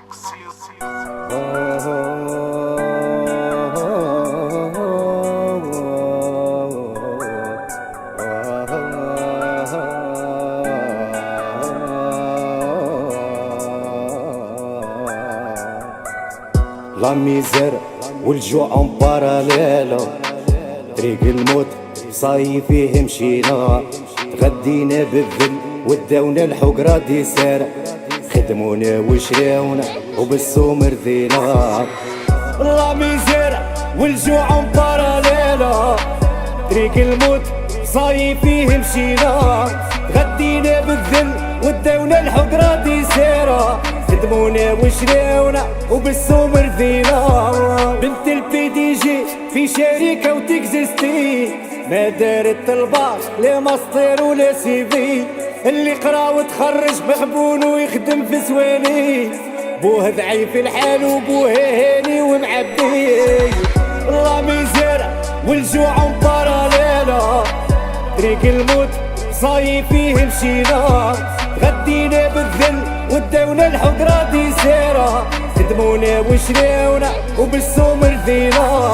لا ميزير والجوع اون باراليلو، طريق الموت صاي فيه مشينا، تغدينا بالذل وداونا الحقرة دي سارة، خدمونا وشراونا وبالسوم رذينا. لا ميزير والجوع اون باراليلو، طريق الموت صاي فيه مشينا، غدينا بالذل وداونا الحقرة دي سارة، خدمونا وشراونا وبالسوم رذينا. بنت البي دي جي في شركة وتكزيستي، ما دارت الباص لا ماستر ولا سي في، اللي قرا وتخرج مغبون ويخدم في سواني، بوه ضعيف الحال وبوه هاني ومعبي. لا ميزير والجوع باراليلا، طريق الموت صاي فيه مشينا، غدينا بالذل وداونا الحقرة دي سيرة، خدمونا وشراونا وبالسوم رذينا.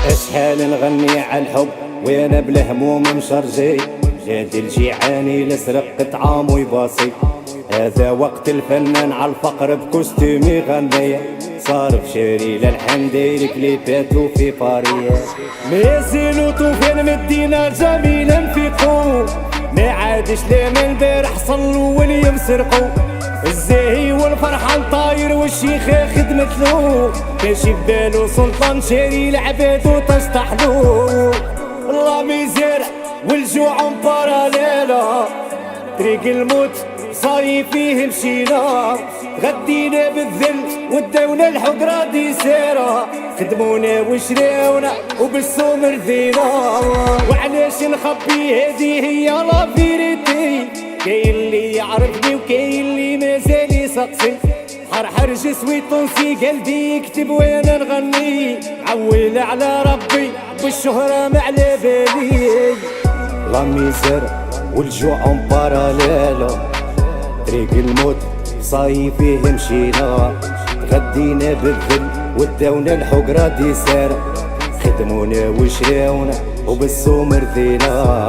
اشحال نغني عالحب وانا بلا هموم مشرجي، نادي الجيعاني لسرق طعام ويباصي، هذا وقت الفنان عالفقر بكوستيم يغني، صارف شاري للحن داير كليبات وفي باريات، مازالو طوفان مدينة جميلة نفيقو، ما عادش لا من البارح صلوا واليوم سرقو، الزاهي والفرحان طاير والشيخة خدمتلو، ماشي ببالو سلطان شاري العباد وتشطحلو. لا ميزير والجوع باراليلا، طريق الموت صاي فيه مشينا، غدينا بالذل وداونا الحقرة دي سيرة، خدمونا وشراونا وبالسوم رذينا. وعلاش نخبي هذه هي لا فيريتي، كاين اللي يعرفني وكاين اللي مازال يسقسي، حرحر جسوي طونسي قلبي يكتب وانا نغني، معول على ربي والشهرة ما على بالي. لا ميزير والجوع باراليلو، طريق الموت صاي فيه مشينا، تغدينا بالذل وداونا الحقرة دي سارة، خدمونا وشراونا وبالسوم رذينا.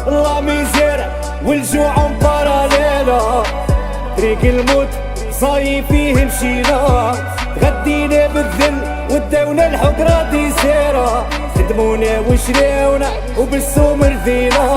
لا ميزير والجوع باراليلا، طريق الموت صاي فيه مشينا، غدينا بالذل وداونا الحقرة دي سارة، خدمونا وشراونا وبالسوم رذينا.